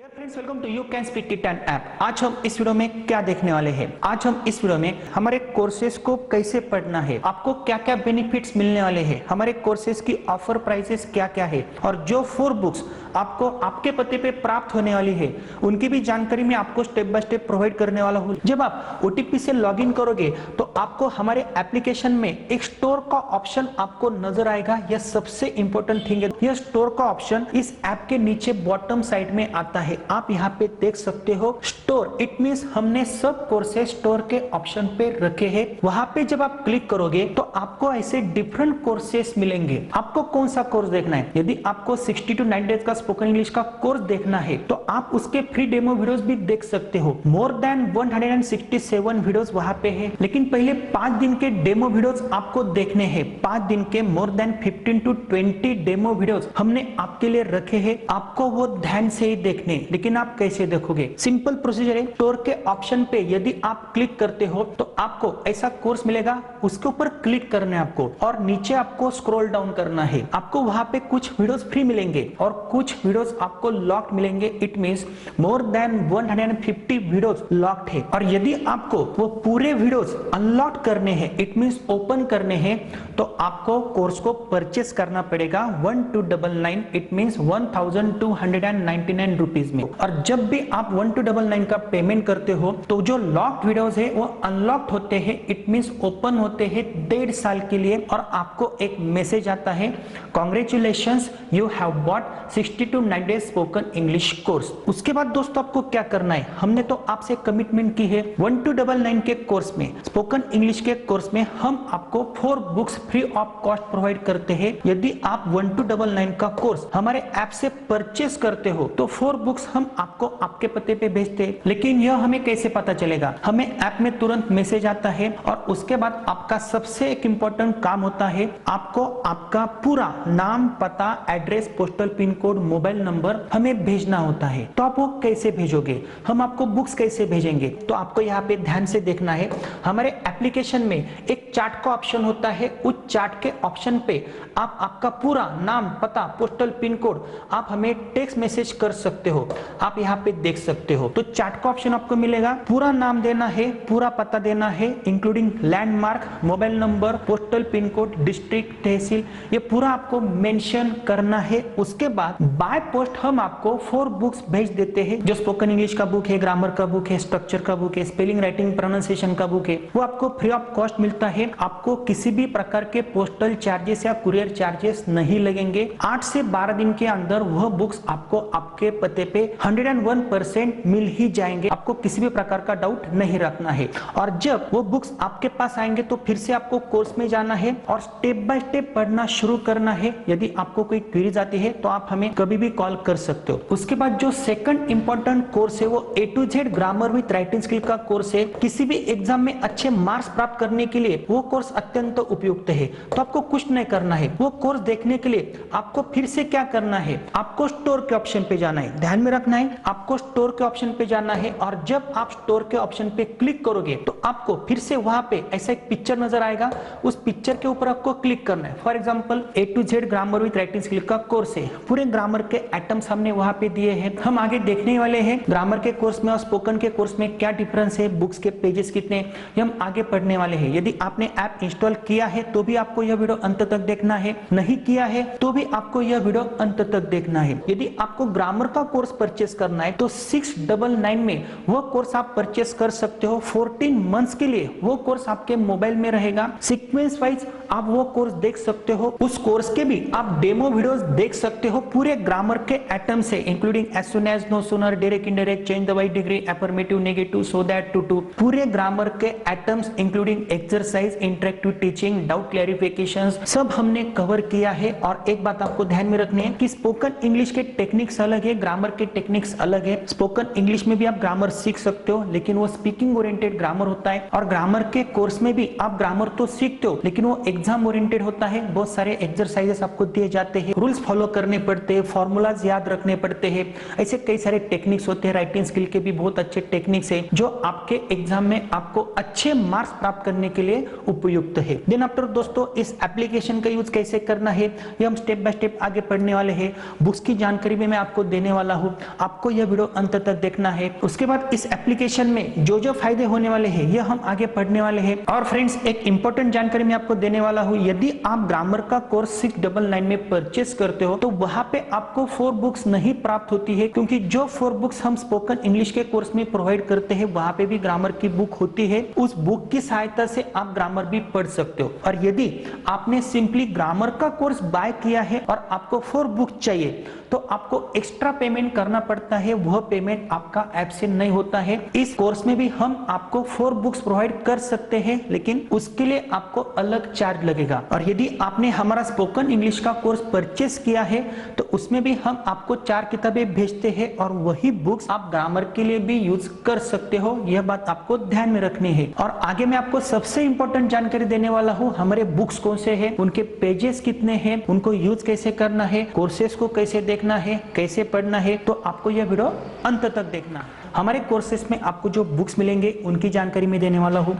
Friends, welcome to you can speak it an app. आज हम इस वीडियो में क्या देखने वाले हैं? आज हम इस वीडियो में हमारे कोर्सेज को कैसे पढ़ना है, आपको क्या क्या बेनिफिट्स मिलने वाले हैं, हमारे कोर्सेज की ऑफर प्राइसेस क्या क्या है और जो 4 बुक्स आपको आपके पते पे प्राप्त होने वाली है उनकी भी जानकारी मैं आपको स्टेप बाय स्टेप प्रोवाइड करने वाला हूँ। जब आप ओटीपी से लॉगिन करोगे तो आपको हमारे एप्लीकेशन में एक स्टोर का ऑप्शन आपको नजर आएगा। यह सबसे इंपॉर्टेंट थिंग है। यह स्टोर का ऑप्शन इस ऐप के नीचे बॉटम साइड में आता है। आप यहाँ पे देख सकते हो स्टोर, इट मींस हमने सब कोर्सेज स्टोर के ऑप्शन पे रखे हैं। वहां पे जब आप क्लिक करोगे तो आपको ऐसे डिफरेंट कोर्सेज मिलेंगे। आपको कौन सा कोर्स देखना है? यदि आपको 60 to 90 डेज का स्पोकन इंग्लिश का कोर्स देखना है तो आप उसके फ्री डेमो वीडियोस भी देख सकते हो। मोर देन 167 वीडियोस वहां पे है, लेकिन पहले 5 दिन के डेमो वीडियोस आपको देखने हैं। 5 दिन के more than 15 to 20 demo videos हमने आपके लिए रखे हैं। आपको वो ध्यान से ही देखने, लेकिन आप कैसे देखोगे? सिंपल प्रोसीजर है। स्टोर के ऑप्शन पे यदि आप क्लिक करते हो तो आपको ऐसा कोर्स मिलेगा, उसके ऊपर क्लिक करना है आपको और नीचे आपको स्क्रॉल डाउन करना है। आपको वहां पे कुछ वीडियोस फ्री मिलेंगे और कुछ वीडियोस आपको लॉक्ड मिलेंगे। It means more than 150 videos locked है और यदि आपको वो पूरे वीडियोस अनलॉक करने हैं, इट मींस ओपन करने हैं, तो आपको कोर्स को परचेस करना पड़ेगा 1299, इट मींस 1299 रुपीज में। और जब भी आप 1299 का पेमेंट करते हो तो जो लॉक्ड वीडियोस है वो अनलॉक्ड होते हैं, इट मींस ओपन होते हैं 1.5 साल के लिए और आपको एक मैसेज आता है, congratulations you have bought 60 to 90 days spoken English course. उसके बाद दोस्तों आपको क्या करना है? हमने तो आपसे कमिटमेंट की है 1299 के कोर्स में, स्पोकन इंग्लिश के कोर्स में हम आपको 4 books free of cost provide करते हैं। यदि आप 1299 का कोर्स हमारे ऐप से परचेस करते हो तो 4 बुक्स हम आपको आपके पते पे भेजते हैं। लेकिन यह हमें कैसे पता चलेगा? हमें ऐप में तुरंत मैसेज आता है और उसके बाद आपका सबसे एक इंपॉर्टेंट काम होता है, आपको आपका पूरा नाम, पता, address, postal pin code, mobile number हमें भेजना होता है। तो आप वो कैसे भेजोगे? हम आपको बुक्स कैसे भेजेंगे? तो आपको यहाँ पे ध्यान से देखना है। हमारे एप्लीकेशन में एक चार्ट का ऑप्शन होता है। उस चार्ट के ऑप्शन पे आप आपका पूरा नाम, पता, पोस्टल पिन कोड आप हमें टेक्स्ट मैसेज कर सकते हो। आप यहाँ पे देख सकते हो। तो चार्ट का ऑप्शन आपको मिलेगा। पूरा नाम देना है, पूरा पता देना है, including landmark, mobile number, postal pin code, district, तहसील, ये पूरा आपको मेंशन करना है। उसके बाद बाय पोस्ट हम आपको 4 बुक्स भेज देते हैं। जो स्पोकन इंग्लिश का बुक है, ग्रामर का बुक है, स्ट्रक्चर का बुक है, स्पेलिंग, राइटिंग, प्रोनाउंसिएशन का बुक है, वो आपको फ्री ऑफ कॉस्ट मिलता है। आपको किसी भी प्रकार के पोस्टल चार्जेस या कुरियर चार्जेस नहीं लगेंगे। 8 से 12 दिन के अंदर वह बुक्स आपको आपके पते पे 101% मिल ही जाएंगे। आपको किसी भी प्रकार का डाउट नहीं रखना है। और जब वो बुक्स आपके पास आएंगे तो फिर से आपको कोर्स में जाना है और स्टेप बाय स्टेप पढ़ना शुरू करना है। यदि आपको कोई क्वेरीज आती है तो आप हमें कभी भी कॉल कर सकते हो। उसके बाद जो सेकंड इंपॉर्टेंट कोर्स है वो A to Z grammar with writing skill का कोर्स है। किसी भी एग्जाम में अच्छे मार्क्स प्राप्त करने के लिए वो कोर्स अत्यंत उपयुक्त है। तो आपको कुछ नहीं करना है। वो कोर्स देखने के लिए आपको फिर से क्या करना है? आपको स्टोर के ऑप्शन पे जाना है। ध्यान में रखना है, आपको स्टोर के ऑप्शन पे जाना है और जब आप स्टोर के ऑप्शन पे क्लिक करोगे तो आपको फिर से वहां पे ऐसा एक पिक्चर नजर आएगा। उस पिक्चर के ऊपर आपको क्लिक करना है। For example A to Z grammar with writing skill का कोर्स है। पूरे ग्रामर के एटम्स हमने वहां पे दिए हैं। हम आगे देखने वाले हैं ग्रामर के कोर्स में और स्पोकन के कोर्स में क्या डिफरेंस है, बुक्स के पेजेस कितने, ये हम आगे पढ़ने वाले हैं। यदि आपने ऐप इंस्टॉल किया है तो भी आपको यह वीडियो अंत तक देखना है, नहीं किया है तो भी आपको यह वीडियो अंत तक देखना है। यदि आपको ग्रामर का कोर्स परचेस करना है तो 699 में वो कोर्स आप परचेस कर सकते हो। 14 मंथ्स के लिए वो कोर्स आपके मोबाइल में रहेगा। सीक्वेंस वाइज आप वो कोर्स देख सकते हो। उस कोर्स के भी आप डेमो वीडियोस देख सकते हो। पूरे ग्रामर के एटम से including as soon as, no sooner, direct, indirect, change the wide degree, affirmative, negative, so that, too, पूरे ग्रामर के atoms including exercise, interactive teaching, doubt clarifications सब हमने कवर किया है। और एक बात आपको ध्यान में रखनी है कि स्पोकन इंग्लिश के टेक्निक्स अलग है, ग्रामर के टेक्निक्स अलग है। स्पोकन इंग्लिश में भी आप ग्रामर सीख सकते हो, लेकिन वो स्पीकिंग ओरिएंटेड ग्रामर होता है और ग्रामर के कोर्स में भी आप ग्रामर तो सीखते हो लेकिन वो एग्जाम ओरिएंटेड होता है, बहुत सारे एक्सरसाइजेस आपको दिए जाते हैं, रूल्स फॉलो करने पड़ते हैं, फॉर्मूलाज याद रखने पड़ते हैं, ऐसे कई सारे टेक्निक्स होते हैं। राइटिंग स्किल के भी बहुत अच्छे टेक्निक्स है जो आपके एग्जाम में आपको अच्छे मार्क्स प्राप्त करने के लिए उपयुक्त है। देन आफ्टर दोस्तों इस एप्लीकेशन का यूज कैसे करना है ये हम स्टेप बाय स्टेप आगे पढ़ने वाले हैं। बुक्स की जानकारी भी मैं आपको देने वाला हूं, आपको यह वीडियो अंत तक देखना है। उसके बाद इस एप्लीकेशन में जो जो फायदे होने वाले हैं ये हम आगे पढ़ने वाले हैं। और फ्रेंड्स एक इंपॉर्टेंट जानकारी मैं आपको देने वाला हूं, यदि आप ग्रामर का कोर्स 699 में परचेस करते हो तो वहां पे आपको 4 बुक्स नहीं प्राप्त होती है, क्योंकि जो 4 बुक्स हम स्पोकन इंग्लिश के कोर्स में प्रोवाइड करते हैं वहां पे भी ग्रामर की बुक होती है। उस बुक की सहायता से आप ग्रामर भी पढ़ सकते हो। और यदि आपने सिंपली ग्रामर का कोर्स बाय किया है और आपको 4 बुक चाहिए तो आपको एक्स्ट्रा पेमेंट करना पड़ता है, वह पेमेंट आपका ऐप से नहीं होता है। इस कोर्स में भी हम आपको 4 बुक्स प्रोवाइड कर सकते हैं, लेकिन उसके लिए आपको अलग चार्ज लगेगा। और यदि आपने हमारा स्पोकन इंग्लिश का कोर्स परचेस किया है तो उसमें भी हम आपको 4 किताबें भेजते हैं और वही बुक्स आप ग्रामर के लिए भी यूज कर सकते हो, यह बात आपको ध्यान में रखनी है। और आगे मैं आपको सबसे इंपॉर्टेंट जानकारी देने वाला हूं, हमारे बुक्स कौन से हैं, उनके पेजेस कितने हैं, उनको यूज कैसे करना है, कोर्सेस को कैसे देखना है, कैसे पढ़ना है, तो आपको यह वीडियो अंत तक देखना है। हमारे कोर्सेस में आपको जो बुक्स मिलेंगे उनकी जानकारी मैं देने वाला हूं,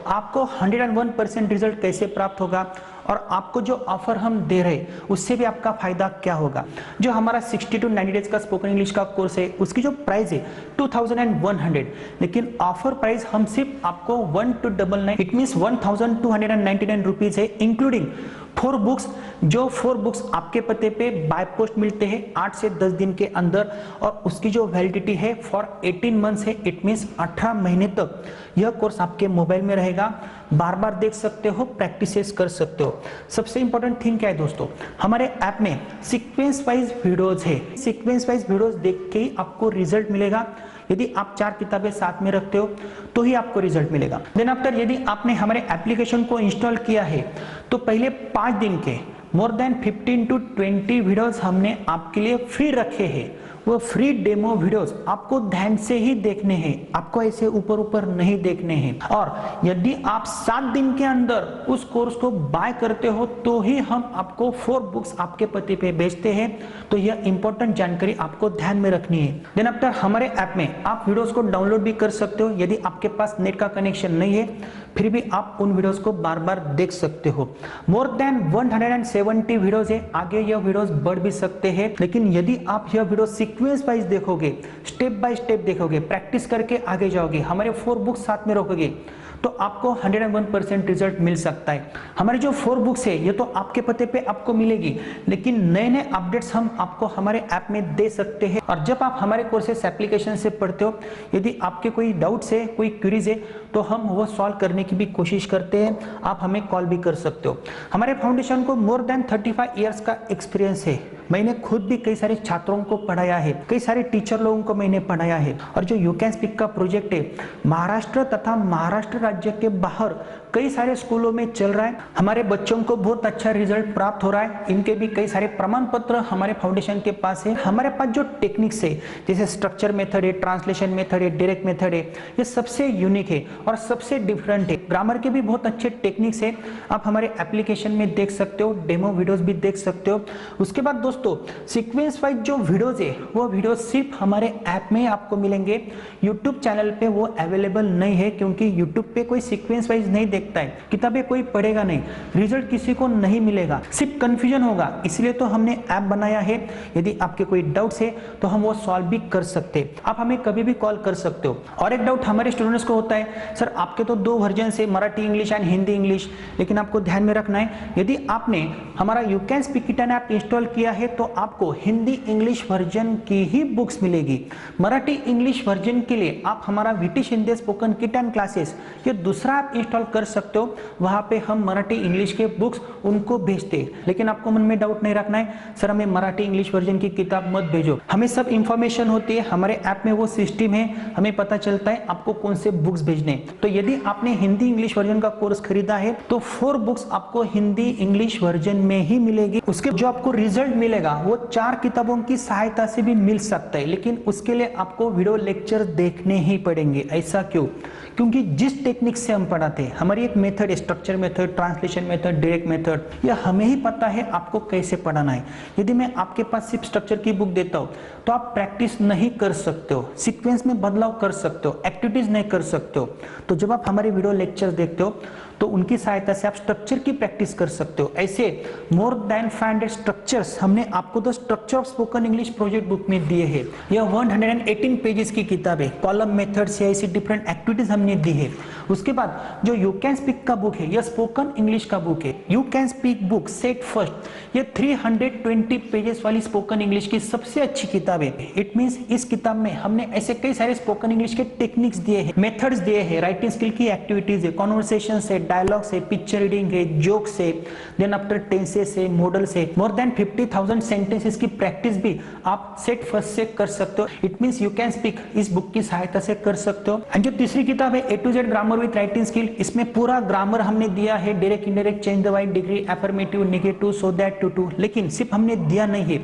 आपको 101% रिजल्ट कैसे प्राप्त होगा और आपको जो ऑफर हम दे रहे उससे भी आपका फायदा क्या होगा। जो हमारा 60 to 90 डेज का स्पोकन इंग्लिश का कोर्स है उसकी जो प्राइस है 2100, लेकिन ऑफर प्राइस हम सिर्फ आपको 1299 इट मींस 1299 रुपीज है, इंक्लूडिंग 4 बुक्स। जो 4 बुक्स आपके पते पे बाय पोस्ट मिलते हैं 8 से 10 दिन के अंदर, और उसकी जो वैलिडिटी है फॉर 18 मंथ्स है, इट मींस 18 महीने तक यह कोर्स आपके मोबाइल में रहेगा, बार बार देख सकते हो, प्रैक्टिसेस कर सकते हो। सबसे इंपॉर्टेंट थिंग क्या है दोस्तों, हमारे ऐप में सीक्वेंस वाइज वीडियोज है, सीक्वेंस वाइज वीडियोज देख के ही आपको रिजल्ट मिलेगा। यदि आप 4 किताबें साथ में रखते हो तो ही आपको रिजल्ट मिलेगा। देन आफ्टर यदि आपने हमारे एप्लीकेशन को इंस्टॉल किया है तो पहले 5 दिन के मोर देन 15 to 20 वीडियोस हमने आपके लिए फ्री रखे हैं। वो फ्री डेमो वीडियोस आपको ध्यान से ही देखने हैं, आपको ऐसे ऊपर ऊपर नहीं देखने हैं। और यदि आप 7 दिन के अंदर उस कोर्स को बाय करते हो तो ही हम आपको 4 बुक्स आपके पते पे भेजते हैं। तो यह इंपॉर्टेंट जानकारी आपको ध्यान में रखनी है। देन आफ्टर हमारे ऐप में आप वीडियोस को डाउनलोड भी कर सकते हो। यदि आपके पास नेट का कनेक्शन नहीं है फिर भी आप उन वीडियोस को बार बार देख सकते हो। मोर देन 170 वीडियोस है, आगे यह वीडियोस बढ़ भी सकते हैं, लेकिन यदि आप यह वीडियो सीक्वेंस वाइज देखोगे, स्टेप बाय स्टेप देखोगे, प्रैक्टिस करके आगे जाओगे, हमारे 4 बुक्स साथ में रखोगे तो आपको 101% रिजल्ट मिल सकता है। हमारी जो 4 बुक्स है ये तो आपके पते पे आपको मिलेगी, लेकिन नए नए अपडेट्स हम आपको हमारे ऐप में दे सकते हैं। और जब आप हमारे कोर्सेस एप्लीकेशन से पढ़ते हो, यदि आपके कोई डाउट्स है, कोई क्वेरीज है तो हम वो सॉल्व करने की भी कोशिश करते हैं। आप हमें कॉल भी कर सकते हो। हमारे फाउंडेशन को मोर देन 35 इयर्स का एक्सपीरियंस है। मैंने खुद भी कई सारे छात्रों को पढ़ाया है, कई सारे टीचर लोगों को मैंने पढ़ाया है। और जो यू कैन स्पीक का प्रोजेक्ट है महाराष्ट्र तथा महाराष्ट्र राज्य के बाहर कई सारे स्कूलों में चल रहा है। हमारे बच्चों को बहुत अच्छा रिजल्ट प्राप्त हो रहा है। इनके भी कई सारे प्रमाण पत्र हमारे फाउंडेशन के पास है। हमारे पास जो टेक्निक्स है जैसे स्ट्रक्चर मेथड है, ट्रांसलेशन मेथड है, डायरेक्ट मेथड है, ये सबसे यूनिक है और सबसे डिफरेंट है। ग्रामर के भी बहुत अच्छे टेक्निक्स है, आप हमारे एप्लीकेशन में देख सकते हो, डेमो वीडियोस भी देख सकते हो। उसके बाद दोस्तों सीक्वेंस वाइज जो वीडियोस है वो वीडियो सिर्फ हमारे ऐप में आपको मिलेंगे। यूट्यूब चैनल पे वो अवेलेबल नहीं है, क्योंकि यूट्यूब पे कोई सीक्वेंस वाइज नहीं देखता है, किताबें कोई पढ़ेगा नहीं, रिजल्ट किसी को नहीं मिलेगा, सिर्फ कंफ्यूजन होगा। इसलिए तो हमने ऐप बनाया है। यदि आपके कोई डाउट्स है तो हम वो सॉल्व भी कर सकते हैं। आप हमें कभी भी कॉल कर सकते हो। और एक डाउट हमारे स्टूडेंट्स को होता है, सर आपके तो 2 वर्जन है, Marathi English and Hindi English, लेकिन आपको ध्यान में रखना है यदि आपने हमारा you can speak it app install किया है तो आपको हिंदी इंग्लिश वर्जन की ही बुक्स मिलेगी। मराठी इंग्लिश वर्जन के लिए आप हमारा VT Shinde spoken kit and classes ये दूसरा ऐप इंस्टॉल कर सकते हो। वहां पे हम मराठी इंग्लिश के बुक्स उनको भेजते हैं। लेकिन आपको मन में डाउट नहीं रखना है, सर हमें मराठी इंग्लिश वर्जन की किताब मत भेजो, हमें सब इंफॉर्मेशन होती है, हमारे ऐप में वो सिस्टम है, हमें पता चलता है आपको कौन से बुक्स भेजने। तो यदि आपने हिंदी इंग्लिश वर्जन का कोर्स खरीदा है तो 4 बुक्स आपको हिंदी इंग्लिश वर्जन में ही मिलेगी। उसके जो आपको रिजल्ट मिलेगा मिलेगा वो 4 किताबों की सहायता से भी मिल सकता है, लेकिन उसके लिए आपको वीडियो लेक्चर देखने ही पड़ेंगे। ऐसा क्यों? क्योंकि जिस टेक्निक से हम पढ़ाते हैं, हमारी एक मेथड है, structure method, translation method, direct method, यह हमें ही पता है आपको कैसे पढ़ाना है। यदि मैं आपके पास सिर्फ स्ट्रक्चर की बुक देता हूँ तो आप प्रैक्टिस नहीं कर सकते हो, सीक्वेंस में बदलाव कर सकते हो, एक्टिविटीज नहीं कर सकते हो। तो जब आप हमारे वीडियो लेक्चर देखते हो तो उनकी सहायता से आप स्ट्रक्चर की प्रैक्टिस कर सकते हो। ऐसे मोर देन 500 स्ट्रक्चर्स हमने आपको the structure of spoken English project book में दिए हैं। यह 118 पेजेस की किताब है। कॉलम मेथड से ऐसी डिफरेंट एक्टिविटीज हमने दी है। उसके बाद जो यू कैन स्पीक का बुक है, यह स्पोकन इंग्लिश का बुक है। You can speak book set first, यह 320 पेजेस वाली स्पोकन इंग्लिश की सबसे अच्छी किताब है। इट मींस इस किताब में हमने ऐसे कई सारे स्पोकन इंग्लिश के टेक्निक्स दिए हैं, मेथड्स दिए हैं, राइटिंग स्किल की एक्टिविटीज है, कॉन्वर्सेशन से, डायलॉग से, पिक्चर रीडिंग है, जोक से, देन आफ्टर टेंसेस से, मॉडल से, मोर देन 50,000 सेंटेंसेस की प्रैक्टिस भी आप सेट फर्स्ट से कर सकते हो। It means you can speak इस बुक की सहायता से कर सकते हो। एंड जो तीसरी किताब है A to Z grammar with writing skill, इसमें पूरा ग्रामर हमने दिया है, direct, indirect, change the wide, degree, affirmative, negative, so that, too. लेकिन सिर्फ हमने दिया नहीं है,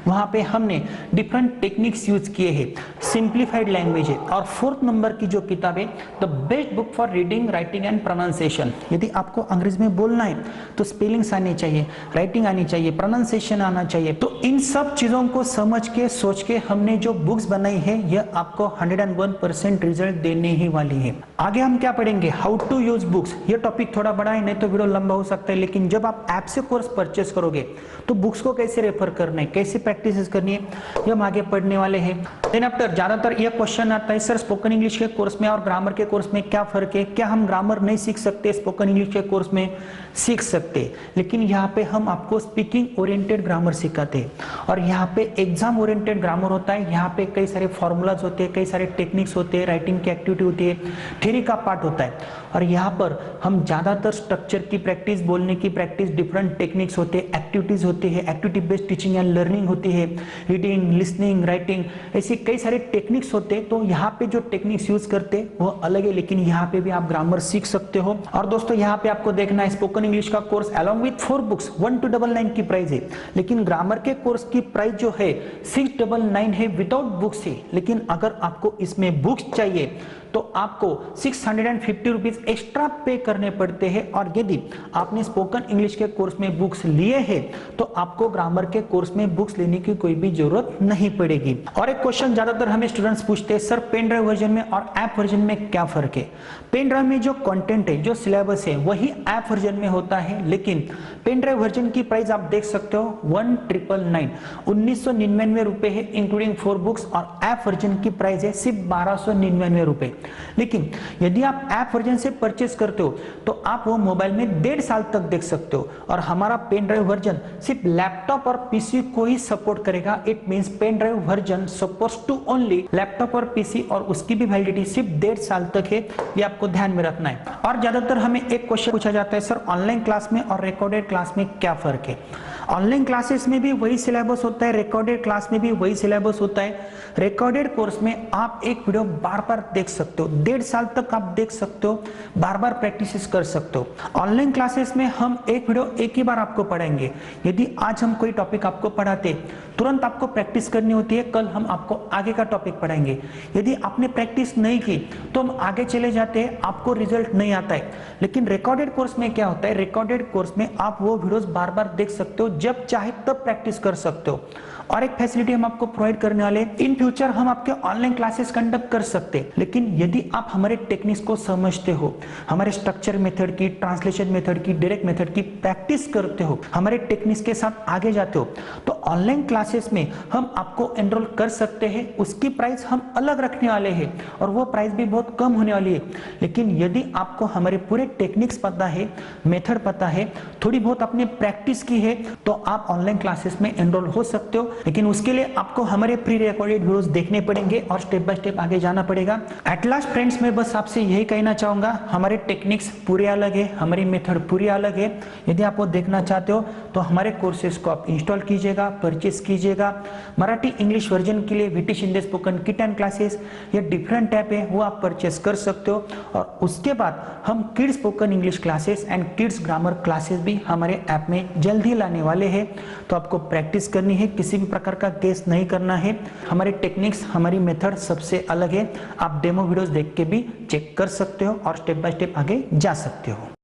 वहां पे हमने डिफरेंट टेक्निक्स यूज किए हैं, सिंप्लीफाइड लैंग्वेज है। और 4th नंबर की जो किताब है the best book for reading, writing and pronunciation. यदि आपको अंग्रेजी में बोलना है तो स्पेलिंग्स आनी चाहिए, राइटिंग आनी चाहिए, प्रोनाउंसिएशन आना चाहिए। तो इन सब चीजों को समझ के, सोच के हमने जो बुक्स बनाई है, यह आपको 101% रिजल्ट देने ही वाली है। आगे हम क्या पढ़ेंगे? How to use books. यह टॉपिक थोड़ा बड़ा है, नहीं तो वीडियो लंबा हो सकता है, लेकिन जब आप ऐप से कोर्स परचेस करोगे तो बुक्स को कैसे रेफर करना है, कैसे प्रैक्टिस करनी है, ये हम आगे पढ़ने वाले हैं। देन आफ्टर ज्यादातर यह क्वेश्चन आता है, सर स्पोकन इंग्लिश के कोर्स में और ग्रामर के कोर्स में क्या फर्क है? क्या हम ग्रामर नहीं सीख सकते? स्पोकन इंग्लिश के कोर्स में सीख सकते, लेकिन यहाँ पे हम आपको स्पीकिंग ओरिएंटेड ग्रामर सिखाते हैं और यहाँ पे एग्जाम ओरिएंटेड ग्रामर होता है। यहाँ पे कई सारे फॉर्मूलाज होते हैं, कई सारे टेक्निक्स होते हैं, राइटिंग की एक्टिविटी होती है, थ्योरी का पार्ट होता है। और यहाँ पर हम ज्यादातर स्ट्रक्चर की प्रैक्टिस, बोलने की प्रैक्टिस, डिफरेंट टेक्निक्स होते हैं, एक्टिविटीज होती है, activity based teaching and learning होती है, रीडिंग, लिसनिंग, राइटिंग, ऐसी कई सारे टेक्निक्स होते हैं। तो यहाँ पे जो टेक्निक्स यूज करते हैं वो अलग है, लेकिन यहाँ पे भी आप ग्रामर सीख सकते हो। और दोस्तों यहाँ पे आपको देखना है स्पोकन इंग्लिश का कोर्स अलॉन्ग विथ 4 बुक्स 1299 की प्राइस है, लेकिन ग्रामर के कोर्स की प्राइस जो है 699 है विदाउट बुक्स है। लेकिन अगर आपको इसमें बुक्स चाहिए तो आपको 650 रुपीज एक्स्ट्रा पे करने पड़ते हैं। और यदि आपने स्पोकन इंग्लिश के कोर्स में बुक्स लिए हैं तो आपको ग्रामर के कोर्स में बुक्स लेने की कोई भी जरूरत नहीं पड़ेगी। और एक क्वेश्चन ज्यादातर हमें स्टूडेंट्स पूछते हैं, सर पेन ड्राइव वर्जन में और ऐप वर्जन में क्या फर्क है? पेन ड्राइव में जो कंटेंट है, जो सिलेबस है, वही ऐप वर्जन में होता है, लेकिन पेन ड्राइव वर्जन की प्राइस आप देख सकते हो 1999 रुपए है इंक्लूडिंग 4 बुक्स, और ऐप वर्जन की प्राइस है सिर्फ 1299 रुपए। लेकिन यदि आप ऐप वर्जन से परचेस करते हो तो आप वो मोबाइल में 1.5 साल तक देख सकते हो। और हमारा पेन ड्राइव वर्जन सिर्फ लैपटॉप और पीसी को ही सपोर्ट करेगा। It means pen drive version supports to only laptop और पीसी, और उसकी भी वैलिडिटी सिर्फ 1.5 साल तक है, ये आपको ध्यान में रखना है। और ज्यादातर हमें एक क्वेश्चन पूछा जाता है, सर ऑनलाइन क्लास में और रिकॉर्डेड क्लास में क्या फर्क है? ऑनलाइन क्लासेस में भी वही सिलेबस होता है, रिकॉर्डेड क्लास में भी वही सिलेबस होता है। रिकॉर्डेड कोर्स में आप एक वीडियो बार बार देख सकते हो, 1.5 साल तक आप देख सकते हो, बार बार प्रैक्टिस कर सकते हो। ऑनलाइन क्लासेस में हम एक वीडियो एक ही बार आपको पढ़ाएंगे। यदि आज हम कोई टॉपिक आपको पढ़ाते, तुरंत आपको प्रैक्टिस करनी होती है, कल हम आपको आगे का टॉपिक पढ़ाएंगे। यदि आपने प्रैक्टिस नहीं की तो हम आगे चले जाते हैं, आपको रिजल्ट नहीं आता है। लेकिन रिकॉर्डेड कोर्स में क्या होता है? रिकॉर्डेड कोर्स में आप वो वीडियोस बार बार देख सकते हो, जब चाहे तब प्रैक्टिस कर सकते हो। और एक फैसिलिटी हम आपको प्रोवाइड करने वाले, इन फ्यूचर हम आपके ऑनलाइन क्लासेस कंडक्ट कर सकते हैं, लेकिन यदि आप हमारे टेक्निक्स को समझते हो, हमारे स्ट्रक्चर मेथड की, ट्रांसलेशन मेथड की, डायरेक्ट मेथड की प्रैक्टिस करते हो, हमारे टेक्निक्स के साथ आगे जाते हो, तो ऑनलाइन क्लासेस में हम आपको एनरोल कर सकते हैं। उसकी प्राइस हम अलग रखने वाले हैं और वो प्राइस भी बहुत कम होने वाली है। लेकिन यदि आपको हमारे पूरे टेक्निक्स पता है, मेथड पता है, थोड़ी बहुत आपने प्रैक्टिस की है, तो आप ऑनलाइन क्लासेस में एनरोल हो सकते हो। लेकिन उसके लिए आपको हमारे प्री रिकॉर्डेड वीडियोस देखने पड़ेंगे और स्टेप बाय स्टेप आगे जाना पड़ेगा। एट लास्ट फ्रेंड्स, मैं बस आपसे यही कहना चाहूंगा, हमारे टेक्निक्स पूरे अलग है, हमारी मेथड पूरी अलग है। यदि आप वो देखना चाहते हो तो हमारे कोर्सेज को आप इंस्टॉल कीजिएगा, परचेस कीजिएगा। मराठी इंग्लिश वर्जन के लिए VT Shinde spoken kit and classes, ये डिफरेंट ऐप है, वो आप परचेस कर सकते हो। और उसके बाद हम kids spoken English classes and kids grammar classes भी हमारे ऐप में जल्द ही लाने वाले हैं। तो आपको प्रैक्टिस करनी है, किसी भी प्रकार का केस नहीं करना है। हमारी टेक्निक्स, हमारी मेथड सबसे अलग है। आप डेमो वीडियोस देख के भी चेक कर सकते हो और स्टेप बाय स्टेप आगे जा सकते हो।